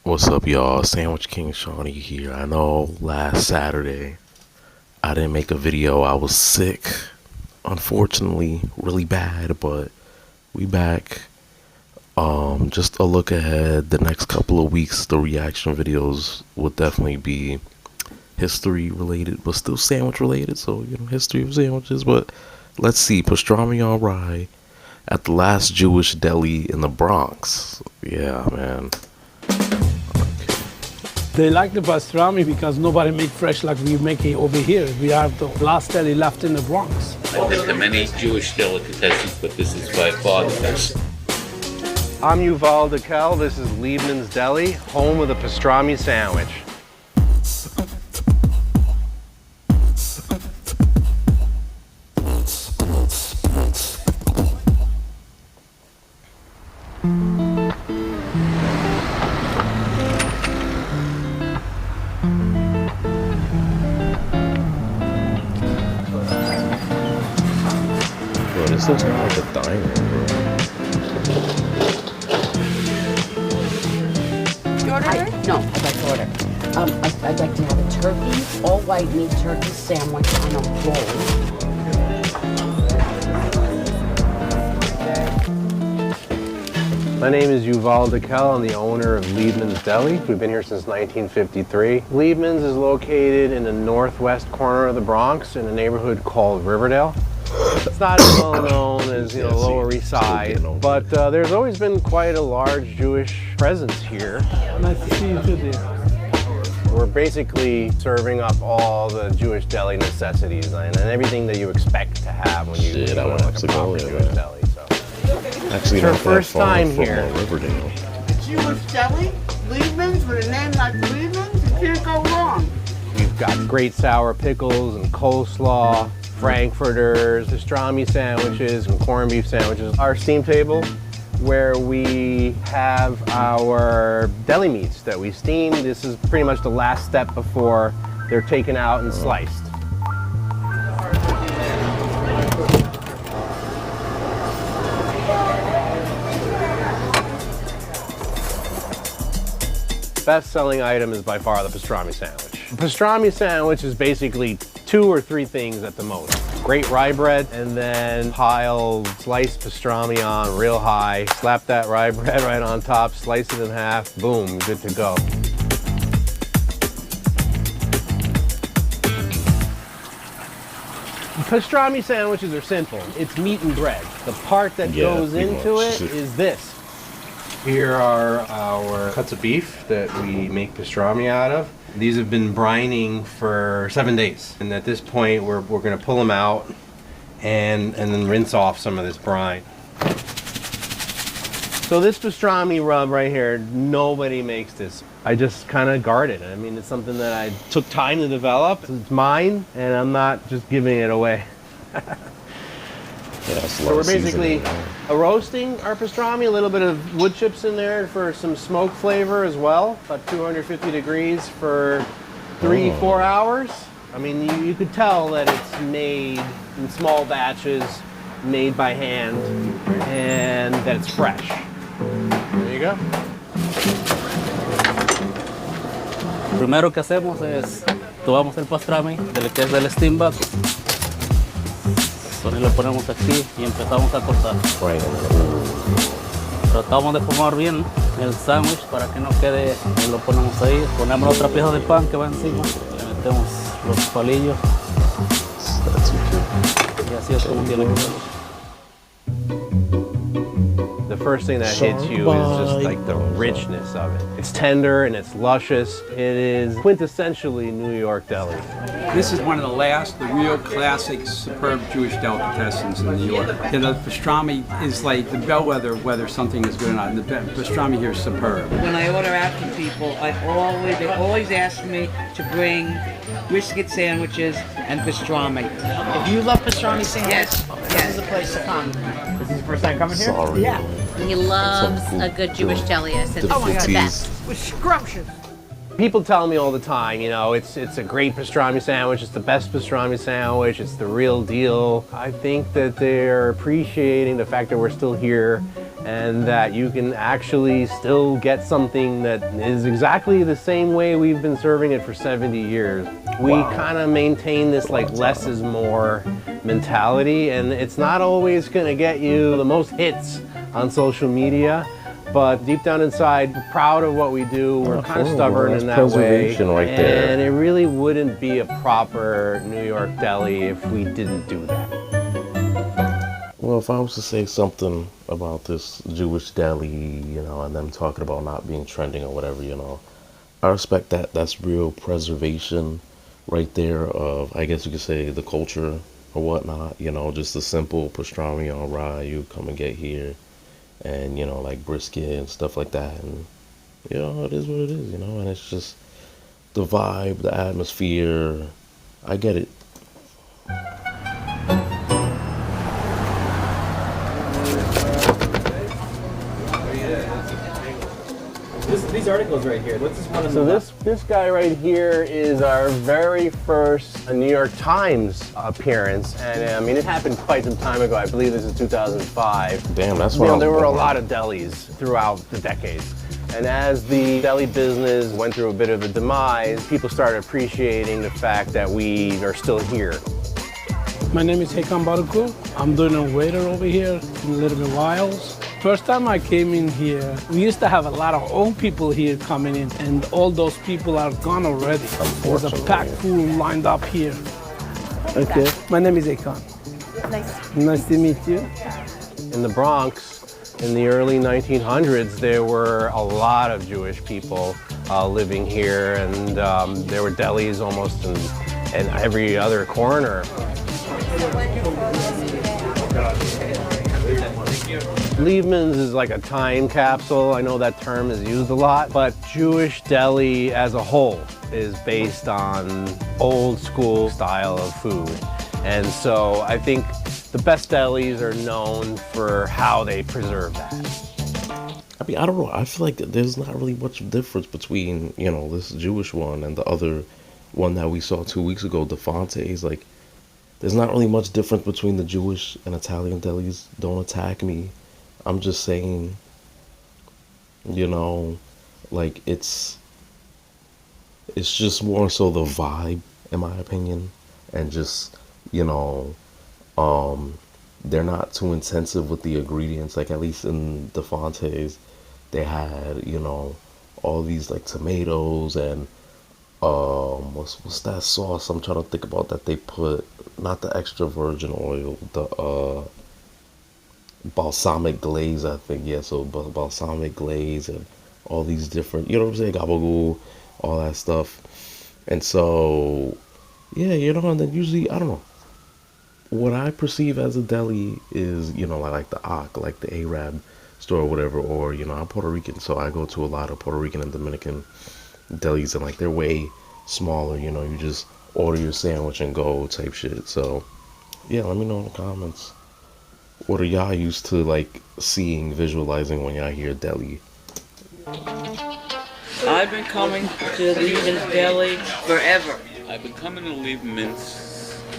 What's up, y'all? Sandwich King Shawnee here. I know last Saturday I didn't make a video. I was sick, unfortunately, really bad, but we back. Just a look ahead. The next couple of weeks, the reaction videos will definitely be history related, but still sandwich related. So, history of sandwiches. But let's see. Pastrami on rye at the last Jewish deli in the Bronx. Yeah, man. They like the pastrami because nobody make fresh like we make it over here. We have the last deli left in the Bronx. I've been to many Jewish delicatessens, but this is by far the best. I'm Yuval Dekel. This is Liebman's Deli, home of the pastrami sandwich. Bro, this looks more like a diner, bro. You ordered it? No, I'd like to order. I'd like to have a turkey, all white meat turkey sandwich on a roll. My name is Yuval Dekel. I'm the owner of Liebman's Deli. We've been here since 1953. Liebman's is located in the northwest corner of the Bronx in a neighborhood called Riverdale. It's not as well known as Lower East Side, but there's always been quite a large Jewish presence here. Nice to see you today. We're basically serving up all the Jewish deli necessities and everything that you expect to have when you go to like a proper Jewish deli. So. Actually, It's her not that first far time from, here. Riverdale. Jewish deli, Liebman's, with a name like Liebman's, you can't go wrong. We've got great sour pickles and coleslaw, frankfurters, pastrami sandwiches, and corned beef sandwiches. Our steam table, where we have our deli meats that we steam. This is pretty much the last step before they're taken out and sliced. Best-selling item is by far the pastrami sandwich. The pastrami sandwich is basically 2 or 3 things at the most. Great rye bread, and then pile sliced pastrami on real high. Slap that rye bread right on top, slice it in half, boom, good to go. Pastrami sandwiches are simple. It's meat and bread. The part that goes into it is this. Here are our cuts of beef that we make pastrami out of. These have been brining for 7 days. And at this point, we're gonna pull them out and then rinse off some of this brine. So this pastrami rub right here, nobody makes this. I just kind of guard it. I mean, it's something that I took time to develop. It's mine, and I'm not just giving it away. So we're basically roasting our pastrami, a little bit of wood chips in there for some smoke flavor as well, about 250 degrees for 3-4 hours. I mean, you could tell that it's made in small batches, made by hand, and that it's fresh. There you go. Primero que hacemos es tomamos el pastrami del que es del steam back. Entonces lo ponemos aquí y empezamos a cortar. Tratamos de formar bien el sándwich para que no quede, y lo ponemos ahí. Ponemos otra pieza de pan que va encima, le metemos los palillos y así es como tiene que ser. The first thing that hits you is just like the richness of it. It's tender and it's luscious. It is quintessentially New York deli. This is one of the last, the real classic, superb Jewish delicatessens in New York. You know, the pastrami is like the bellwether of whether something is good or not. And the pastrami here is superb. When I order out from people, they always ask me to bring brisket sandwiches and pastrami. If you love pastrami sandwich, this is the place to come. This is the first time coming here? Sorry. Yeah. He loves a good Jewish deli. It's Oh my God, the best. it was scrumptious. People tell me all the time, you know, it's a great pastrami sandwich, it's the best pastrami sandwich, it's the real deal. I think that they're appreciating the fact that we're still here and that you can actually still get something that is exactly the same way we've been serving it for 70 years. We kind of maintain this like less is more mentality, and it's not always going to get you the most hits on social media, but deep down inside, we're proud of what we do. We're kind of stubborn in that way, right there. and it really wouldn't be a proper New York deli if we didn't do that. Well, if I was to say something about this Jewish deli, you know, and them talking about not being trending or whatever, you know, I respect that. That's real preservation right there of, I guess you could say, the culture or whatnot, you know, just the simple pastrami on rye you come and get here, and, you know, like brisket and stuff like that. And, you know, it is what it is, you know, and it's just the vibe, the atmosphere. I get it. These articles right here, what's this one on So the this guy right here is our very first New York Times appearance, and I mean it happened quite some time ago. I believe this is 2005. Damn, that's You why know, there were a lot of delis throughout the decades, and as the deli business went through a bit of a demise, people started appreciating the fact that we are still here. My name is Hekan Baruku. I'm doing a waiter over here in Little Bit Wiles. First time I came in here, we used to have a lot of old people here coming in, and all those people are gone already. There's a packed full lined up here. Okay. My name is Hekan. Nice to meet you. In the Bronx, in the early 1900s, there were a lot of Jewish people living here, and there were delis almost in every other corner. Liebman's is like a time capsule. I know that term is used a lot, but Jewish deli as a whole is based on old school style of food. And so I think the best delis are known for how they preserve that. I mean, I don't know. I feel like there's not really much difference between, you know, this Jewish one and the other one that we saw 2 weeks ago, the Fonte's. Like, there's not really much difference between the Jewish and Italian delis. Don't attack me. I'm just saying, you know, like it's just more so the vibe, in my opinion, and just, you know, they're not too intensive with the ingredients. Like, at least in the Fonte's, they had, you know, all these like tomatoes and what's that sauce I'm trying to think about that they put, not the extra virgin oil, the balsamic glaze, I think. Yeah, so balsamic glaze and all these different, you know what I'm saying, gabagool, all that stuff. And so, yeah, you know, and then usually, I don't know, what I perceive as a deli is, you know, like the Ak, like the Arab store or whatever, or, you know, I'm Puerto Rican, so I go to a lot of Puerto Rican and Dominican delis, and like they're way smaller, you know, you just order your sandwich and go type shit. So, yeah, let me know in the comments. What are y'all used to like seeing, visualizing when y'all hear deli? I've been coming to Liebman's Deli forever. I've been coming to Liebman's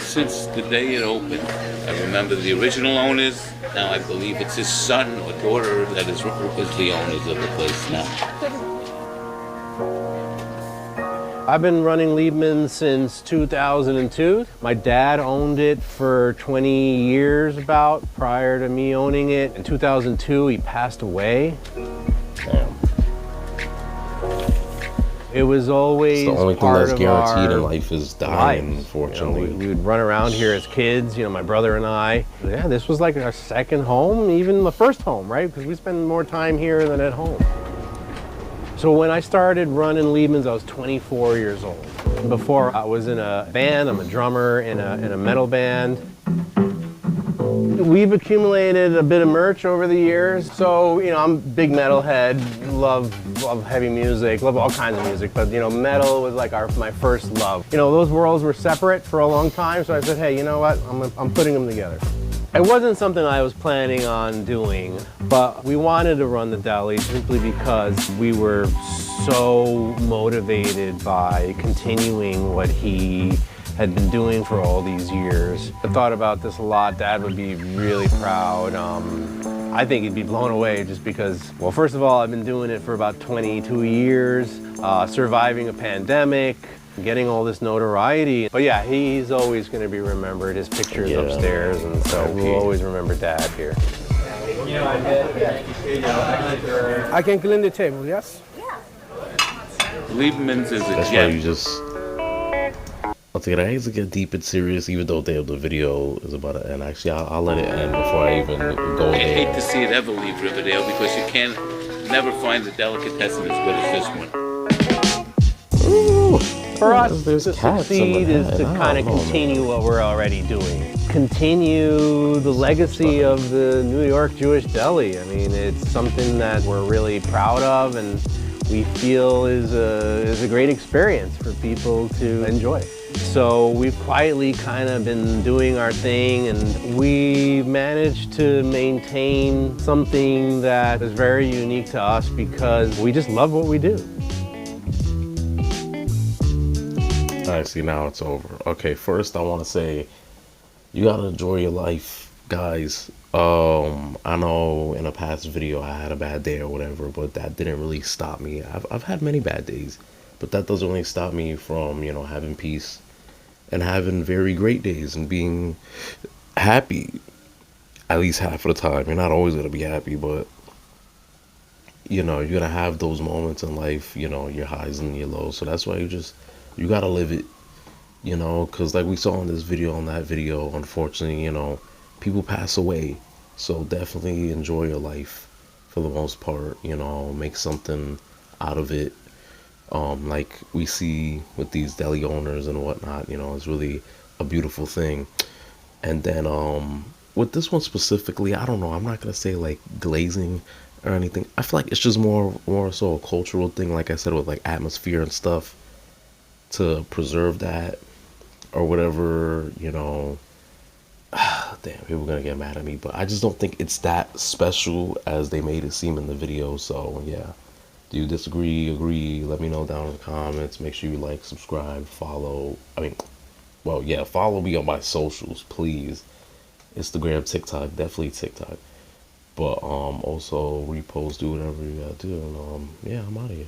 since the day it opened. I remember the original owners. Now I believe it's his son or daughter that is the owners of the place now. I've been running Liebman's since 2002. My dad owned it for 20 years about prior to me owning it. In 2002, he passed away. Damn. It was always It's the only thing that's guaranteed in life is dying, unfortunately. You know, we would run around here as kids, you know, my brother and I. Yeah, this was like our second home, even the first home, right? Because we spend more time here than at home. So when I started running Liebman's, I was 24 years old. Before I was in a band, I'm a drummer in a metal band. We've accumulated a bit of merch over the years. So, you know, I'm a big metalhead, love heavy music, love all kinds of music, but you know, metal was like my first love. You know, those worlds were separate for a long time, so I said, hey, you know what, I'm putting them together. It wasn't something I was planning on doing, but we wanted to run the deli simply because we were so motivated by continuing what he had been doing for all these years. I thought about this a lot. Dad would be really proud. I think he'd be blown away just because, well, first of all, I've been doing it for about 22 years, surviving a pandemic, getting all this notoriety. But yeah, he's always going to be remembered. His picture's upstairs, and so we'll always remember Dad here. I can clean the table, yes? Liebman's is a That's why gem. you just. I'll take it. I hate to get deep and serious, even though the video is about to end. Actually, I'll let it end before I even go I there. hate to see it ever leave Riverdale because you can't never find a delicatessen as good as this one. Ooh, For us there's to cats in the succeed is head. to I kind of don't know, continue what we're already doing. Continue the legacy of the New York Jewish deli. I mean, it's something that we're really proud of and we feel is a great experience for people to enjoy. So we've quietly kind of been doing our thing, and we managed to maintain something that is very unique to us because we just love what we do. All right, see, now it's over. Okay, first I want to say you gotta enjoy your life, guys. I know in a past video I had a bad day or whatever, but that didn't really stop me. I've had many bad days, but that doesn't really stop me from, you know, having peace and having very great days and being happy at least half of the time. You're not always gonna be happy, but you know, you're gonna have those moments in life, you know, your highs and your lows. So that's why you gotta live it, you know, because like we saw in this video, on that video, unfortunately, you know, people pass away. So definitely enjoy your life for the most part, you know, make something out of it. Like we see with these deli owners and whatnot, you know, it's really a beautiful thing. And then with this one specifically, I don't know, I'm not gonna say like glazing or anything. I feel like it's just more so a cultural thing, like I said, with like atmosphere and stuff, to preserve that or whatever, you know. Damn, people are gonna get mad at me, but I just don't think it's that special as they made it seem in the video. So yeah, do you disagree, agree? Let me know down in the comments. Make sure you like, subscribe, follow. Well, yeah, follow me on my socials, please. Instagram, TikTok, definitely TikTok. But also repost, do whatever you gotta do, and yeah, I'm out of here.